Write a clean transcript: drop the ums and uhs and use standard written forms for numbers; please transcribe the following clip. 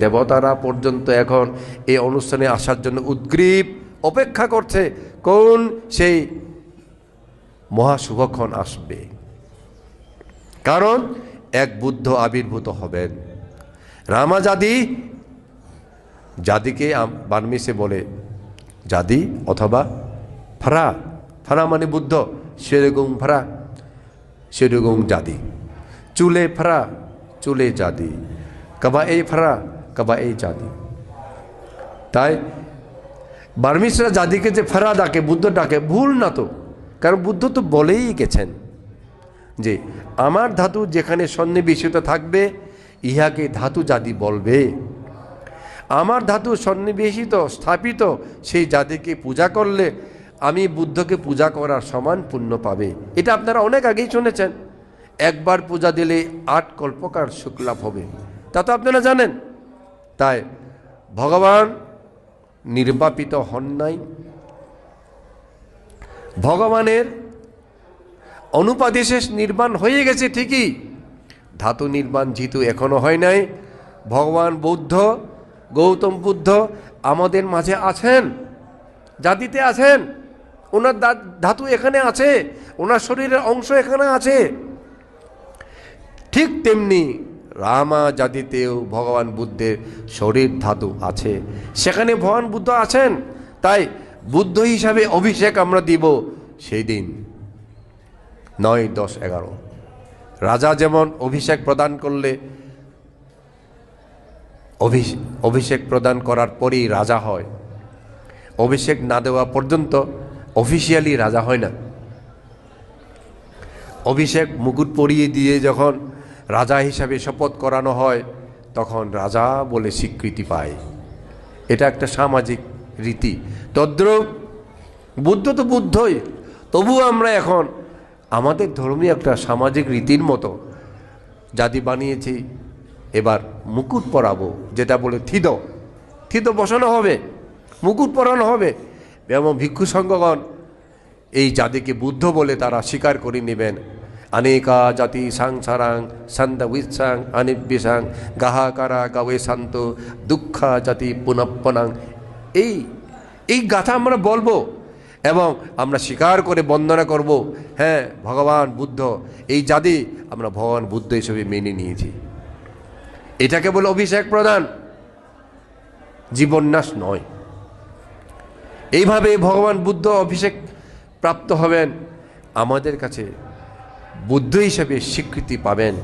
দেবতারা পর্যন্ত এখন এই অনুষ্ঠানে আসার জন্য উদ্গ্রীব অপেক্ষা করছে, কোন সেই মহাশুভক্ষণ আসবে। কারণ এক বুদ্ধ আবির্ভূত হবেন। রামাজাদি, জাদিকে বার্মিসে বলে জাদি অথবা ফরা। ফরা মানে বুদ্ধ, সেরগুং ফরা, সেরগুং জাদি। চুলে ফরা, চুলে জাদি। কবা এই ফরা, কবা এই জাদি। তাই বার্মিসরা জাদিকে যে ফরা ডাকে, বুদ্ধ ডাকে, ভুল না তো। কারণ বুদ্ধ তো বলেই গেছেন যে আমার ধাতু যেখানে সন্নিবেশিত থাকবে ইহাকে ধাতু জাতি বলবে। আমার ধাতু সন্নিবেশিত স্থাপিত সেই জাতিকে পূজা করলে আমি বুদ্ধকে পূজা করার সমান পুণ্য পাবে। এটা আপনারা অনেক আগেই শুনেছেন। একবার পূজা দিলে 8 কল্পকার সুখ লাভ হবে, তা তো আপনারা জানেন। তাই ভগবান নির্বাপিত হন নাই। ভগবানের অনুপাদেশে নির্বাণ হয়ে গেছে ঠিকই, ধাতু নির্বাণ যেহেতু এখনো হয় নাই। ভগবান বুদ্ধ, গৌতম বুদ্ধ আমাদের মাঝে আছেন, জাতিতে আছেন, ওনার ধাতু এখানে আছে, ওনার শরীরের অংশ এখানে আছে। ঠিক তেমনি রামা জাতিতেও ভগবান বুদ্ধের শরীর ধাতু আছে, সেখানে ভগবান বুদ্ধ আছেন। তাই বুদ্ধ হিসাবে অভিষেক আমরা দিব সেই দিন 9, 10, 11। রাজা যেমন অভিষেক প্রদান করলে অভিষেক প্রদান করার পরেই রাজা হয়, অভিষেক না দেওয়া পর্যন্ত অফিসিয়ালি রাজা হয় না। অভিষেক মুকুট পরিয়ে দিয়ে যখন রাজা হিসাবে শপথ করানো হয় তখন রাজা বলে স্বীকৃতি পায়। এটা একটা সামাজিক রীতি। তদ্রূপ বুদ্ধ তো বুদ্ধই, তবুও আমরা এখন আমাদের ধর্মীয় একটা সামাজিক রীতির মতো জাতি বানিয়েছি। এবার মুকুট পরাবো, যেটা বলে থিত বসানো হবে, মুকুট পরানো হবে। এবং ভিক্ষু সংঘগণ এই জাতিকে বুদ্ধ বলে তারা স্বীকার করে নেবেন। अनेका जाति संसारां संद विसां अनिबिसां गाहाकारा गावे शांत दुखा जाति पुनप्पनां এই গাথা আমরা বলবো এবং আমরা স্বীকার করে বন্দনা করব, হ্যাঁ ভগবান বুদ্ধ এই জাতি আমরা ভগবান বুদ্ধ হিসেবে মেনে নিয়েছি। এটা কেবল অভিষেক প্রদান, জীবন্যাস নয়। এইভাবে ভগবান বুদ্ধ অভিষেক প্রাপ্ত হবেন, আমাদের কাছে বুদ্ধ হিসেবে স্বীকৃতি পাবেন।